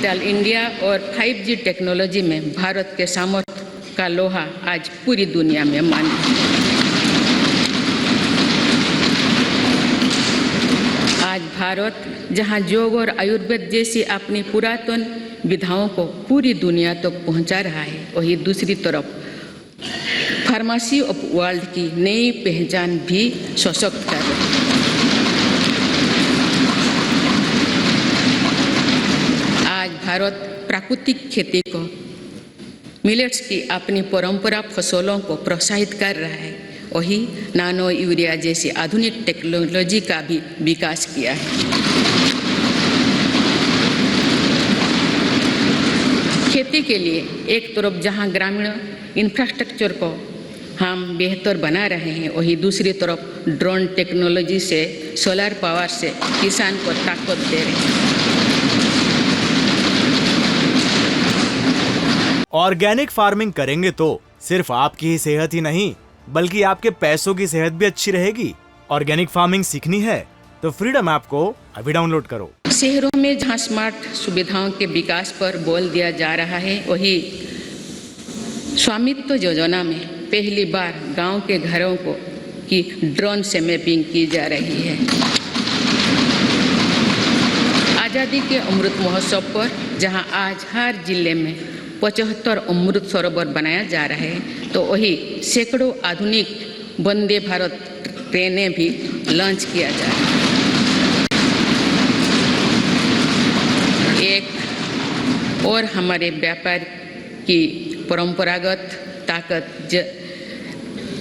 Digital India और 5G technology में भारत के सामर्थ्य का लोहा आज पूरी दुनिया में मान्य है। आज भारत जहां योग और आयुर्वेद जैसी अपनी पुरातन विधाओं को पूरी दुनिया तक पहुंचा रहा है, वहीं दूसरी तरफ फार्मेसी ऑफ वर्ल्ड की नई पहचान भी सशक्त कर रही है। आज भारत प्राकृतिक खेती को, मिलेट्स की अपनी परंपरा फसलों को प्रोत्साहित कर रहा है, वही नानो यूरिया जैसी आधुनिक टेक्नोलॉजी का भी विकास किया है। खेती के लिए एक तरफ जहां ग्रामीण इंफ्रास्ट्रक्चर को हम बेहतर बना रहे हैं, वहीं दूसरी तरफ ड्रोन टेक्नोलॉजी से, सोलर पावर से किसान को ताकत दे रहे हैं। ऑर्गेनिक फार्मिंग करेंगे तो सिर्फ आपकी ही सेहत ही नहीं बल्कि आपके पैसों की सेहत भी अच्छी रहेगी। ऑर्गेनिक फार्मिंग सीखनी है तो फ्रीडम ऐप को अभी डाउनलोड करो। शहरों में जहां स्मार्ट सुविधाओं के विकास पर बल दिया जा रहा है, वही स्वामित्व योजना में पहली बार गांव के घरों को की ड्रोन से मैपिंग की जा रही है। आज़ादी के अमृत महोत्सव पर जहां आज हर जिले में 75 अमृत सरोवर बनाया जा रहा है, तो वही सैकड़ों आधुनिक वंदे भारत ट्रेनें भी लॉन्च किया जा रहा है। एक और हमारे व्यापार की परंपरागत ताकत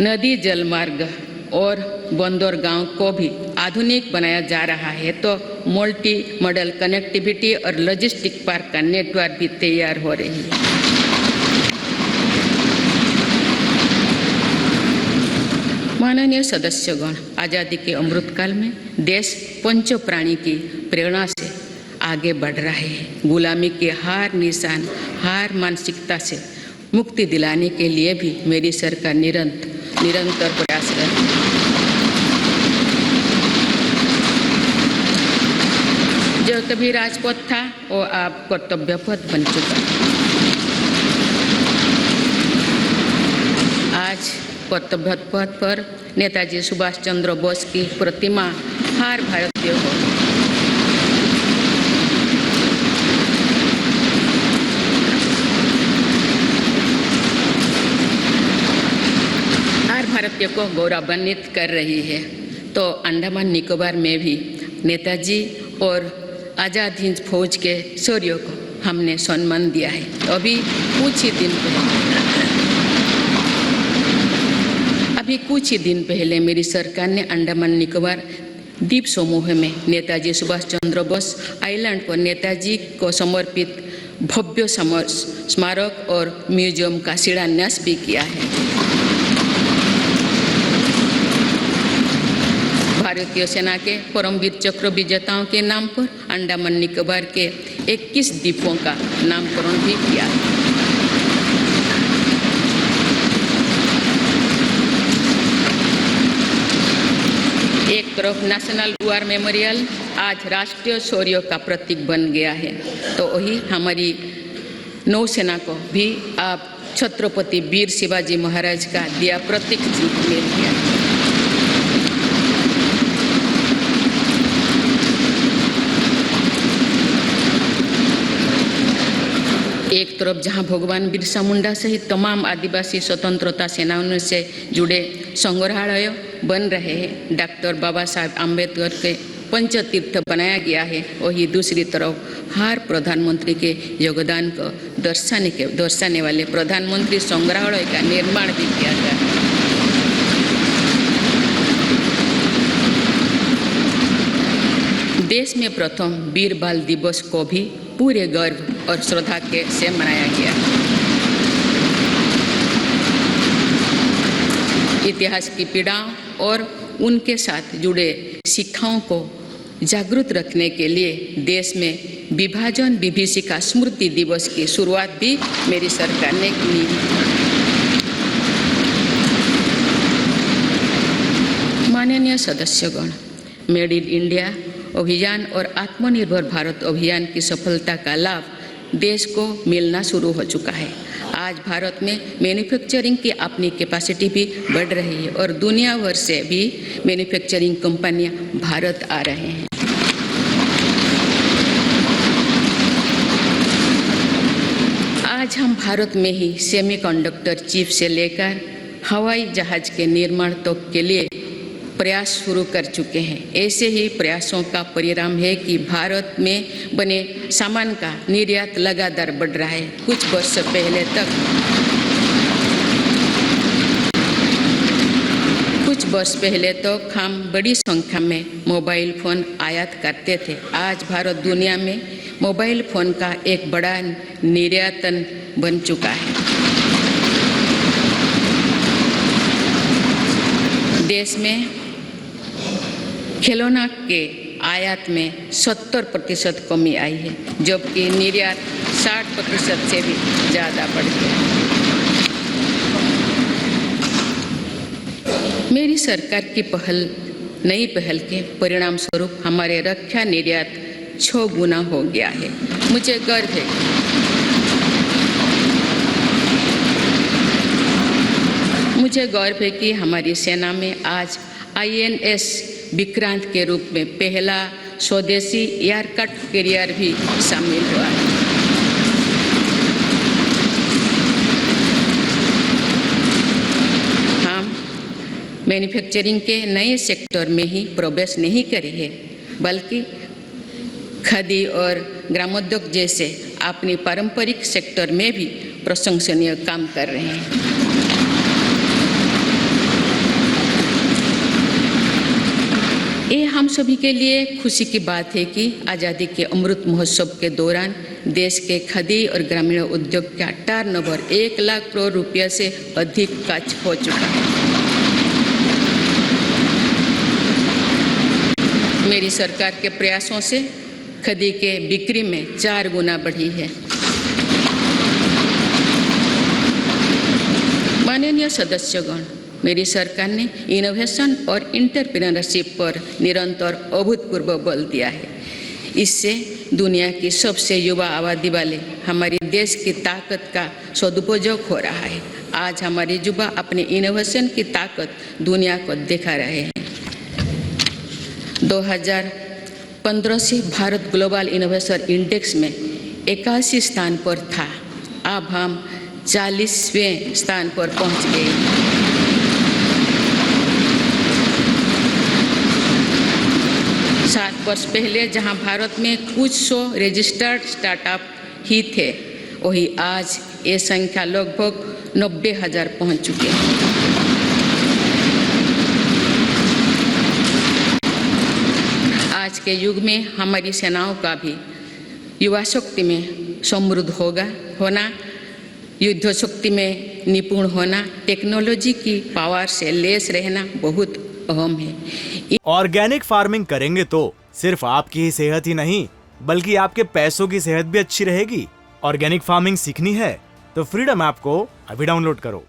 नदी जल मार्ग और बंदरगांव को भी आधुनिक बनाया जा रहा है, तो मल्टी मॉडल कनेक्टिविटी और लॉजिस्टिक पार्क का नेटवर्क भी तैयार हो रही है। माननीय सदस्यगण, आज़ादी के अमृतकाल में देश पंच प्राणी की प्रेरणा से आगे बढ़ रहा है। गुलामी के हार निशान, हार मानसिकता से मुक्ति दिलाने के लिए भी मेरी सरकार निरंतर प्रयासरत है। जो कभी राजपथ था वो अब कर्तव्य पथ बन चुका है। आज कर्तव्य पथ पर नेताजी सुभाष चंद्र बोस की प्रतिमा हर भारतीय को गौरवान्वित कर रही है। तो अंडमान निकोबार में भी नेताजी और आज़ाद हिंद फौज के शौर्यों को हमने सम्मान दिया है। अभी कुछ ही दिन पहले मेरी सरकार ने अंडमान निकोबार द्वीप समूह में नेताजी सुभाष चंद्र बोस आइलैंड पर नेताजी को समर्पित भव्य स्मारक और म्यूजियम का शिलान्यास भी किया है। भारतीय सेना के परमवीर चक्र विजेताओं के नाम पर अंडमान निकोबार के 21 द्वीपों का नामकरण भी किया है। एक तरफ नेशनल वॉर मेमोरियल आज राष्ट्रीय शौर्य का प्रतीक बन गया है, तो वही हमारी नौसेना को भी आप छत्रपति वीर शिवाजी महाराज का दिया प्रतीक मिल गया है। एक तरफ जहां भगवान बिरसा मुंडा सहित तमाम आदिवासी स्वतंत्रता सेनानियों से जुड़े संग्रहालय बन रहे हैं, डॉक्टर बाबा साहब आम्बेडकर के पंचतीर्थ बनाया गया है, वही दूसरी तरफ हर प्रधानमंत्री के योगदान को दर्शाने वाले प्रधानमंत्री संग्रहालय का निर्माण भी किया गया है। देश में प्रथम वीर बाल दिवस को भी पूरे गर्व और श्रद्धा के से मनाया गया। इतिहास की पीड़ाओं और उनके साथ जुड़े शिक्षाओं को जागरूक रखने के लिए देश में विभाजन विभीषिका स्मृति दिवस की शुरुआत भी मेरी सरकार ने की। माननीय सदस्यगण, मेड इन इंडिया अभियान और आत्मनिर्भर भारत अभियान की सफलता का लाभ देश को मिलना शुरू हो चुका है। आज भारत में मैन्युफैक्चरिंग की अपनी कैपेसिटी भी बढ़ रही है और दुनिया भर से भी मैन्युफैक्चरिंग कंपनियां भारत आ रहे हैं। आज हम भारत में ही सेमीकंडक्टर चिप से लेकर हवाई जहाज के निर्माण तक के लिए प्रयास शुरू कर चुके हैं। ऐसे ही प्रयासों का परिणाम है कि भारत में बने सामान का निर्यात लगातार बढ़ रहा है। कुछ वर्ष पहले तक हम बड़ी संख्या में मोबाइल फ़ोन आयात करते थे। आज भारत दुनिया में मोबाइल फ़ोन का एक बड़ा निर्यातन बन चुका है। देश में खिलौना के आयात में 70% कमी आई है, जबकि निर्यात 60% से भी ज़्यादा बढ़ गया। मेरी सरकार की नई पहल के परिणाम स्वरूप हमारे रक्षा निर्यात 6 गुना हो गया है। मुझे गर्व है कि हमारी सेना में आज INS विक्रांत के रूप में पहला स्वदेशी एयरक्राफ्ट कैरियर भी शामिल हुआ है। हम मैन्युफैक्चरिंग के नए सेक्टर में ही प्रवेश नहीं करे हैं, बल्कि खादी और ग्रामोद्योग जैसे अपनी पारंपरिक सेक्टर में भी प्रशंसनीय काम कर रहे हैं। ये हम सभी के लिए खुशी की बात है कि आज़ादी के अमृत महोत्सव के दौरान देश के खादी और ग्रामीण उद्योग का टर्नओवर 1 लाख करोड़ रुपये से अधिक का हो चुका है। मेरी सरकार के प्रयासों से खादी के बिक्री में 4 गुना बढ़ी है। माननीय सदस्यगण, मेरी सरकार ने इनोवेशन और एंटरप्रेन्योरशिप पर निरंतर अभूतपूर्व बल दिया है। इससे दुनिया की सबसे युवा आबादी वाले हमारे देश की ताकत का सदुपयोग हो रहा है। आज हमारे युवा अपने इनोवेशन की ताकत दुनिया को दिखा रहे हैं। 2015 से भारत ग्लोबल इनोवेशन इंडेक्स में 81 स्थान पर था। अब हम 40वें स्थान पर पहुंच गए। 7 वर्ष पहले जहां भारत में कुछ 100 रजिस्टर्ड स्टार्टअप ही थे, वही आज ये संख्या लगभग 90,000 पहुंच चुके हैं। आज के युग में हमारी सेनाओं का भी युवा शक्ति में समृद्ध होना, युद्ध शक्ति में निपुण होना, टेक्नोलॉजी की पावर से लेस रहना बहुत अहम है। ऑर्गेनिक फार्मिंग करेंगे तो सिर्फ आपकी ही सेहत ही नहीं, बल्कि आपके पैसों की सेहत भी अच्छी रहेगी। ऑर्गेनिक फार्मिंग सीखनी है तो फ्रीडम ऐप को अभी डाउनलोड करो।